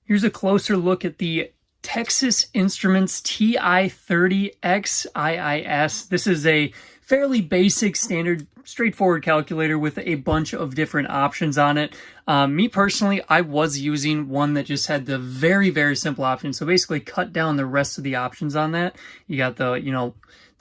Here's a closer look at the Texas Instruments TI-30X IIS. This is a fairly basic, standard, straightforward calculator with a bunch of different options on it. Me personally, I was using one that just had the very, very simple option. So basically cut down the rest of the options on that. You got the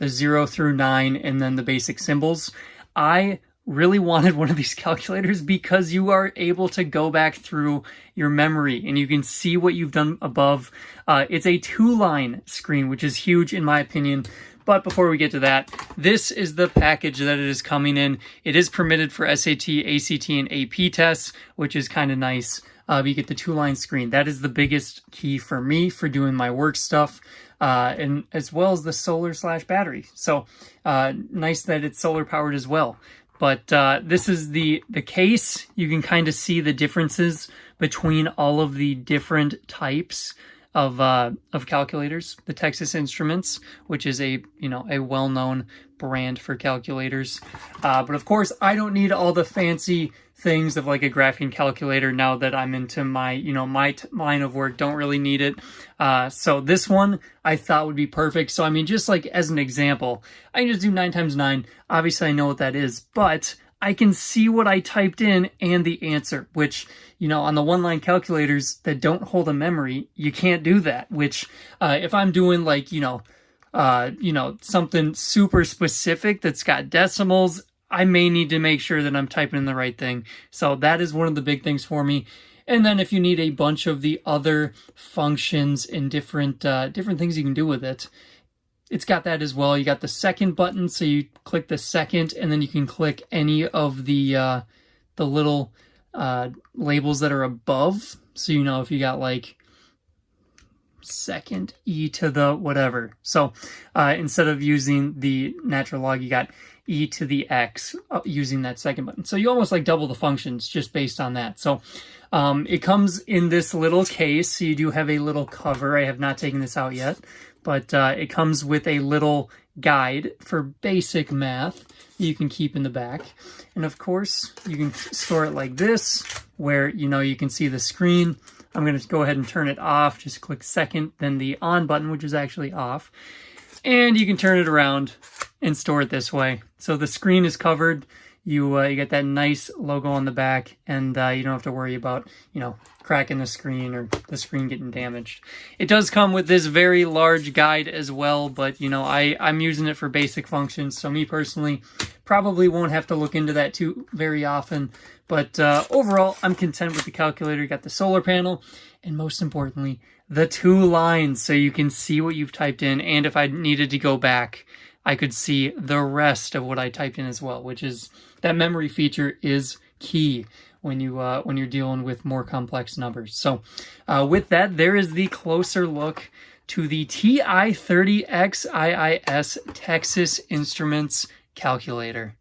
0 through 9 and then the basic symbols. I really wanted one of these calculators because you are able to go back through your memory and you can see what you've done above. It's a 2-line screen, which is huge in my opinion. But before we get to that, this is the package that it is coming in. It is permitted for SAT, ACT, and AP tests, which is kind of nice. You get the 2-line screen. That is the biggest key for me for doing my work stuff. And as well as the solar/battery. So nice that it's solar powered as well. But this is the case. You can kind of see the differences between all of the different types of calculators. The Texas Instruments, which is a well-known brand for calculators. But of course, I don't need all the fancy things of like a graphing calculator now that I'm into my line of work. Don't really need it. So this one I thought would be perfect. So I mean, just like as an example, I can just do 9 times 9. Obviously I know what that is, but I can see what I typed in and the answer, which, on the 1-line calculators that don't hold a memory, you can't do that, which if I'm doing like, something super specific that's got decimals, I may need to make sure that I'm typing in the right thing. So that is one of the big things for me. And then if you need a bunch of the other functions and different things you can do with it, it's got that as well. You got the second button, so you click the second, and then you can click any of the little labels that are above. So if you got like second e to the whatever. So instead of using the natural log, you got e to the x using that second button. So you almost like double the functions just based on that. So it comes in this little case. So you do have a little cover. I have not taken this out yet, but it comes with a little guide for basic math you can keep in the back. And of course, you can store it like this, where you can see the screen. I'm going to go ahead and turn it off. Just click second, then the on button, which is actually off. And you can turn it around and store it this way. So the screen is covered. You get that nice logo on the back, and you don't have to worry about, cracking the screen or the screen getting damaged. It does come with this very large guide as well, but, I'm using it for basic functions. So me personally, probably won't have to look into that too very often. But overall, I'm content with the calculator. You got the solar panel, and most importantly, the 2 lines, so you can see what you've typed in. And if I needed to go back, I could see the rest of what I typed in as well, which is that memory feature is key when you're dealing with more complex numbers. So with that, there is the closer look to the TI-30X IIS Texas Instruments calculator.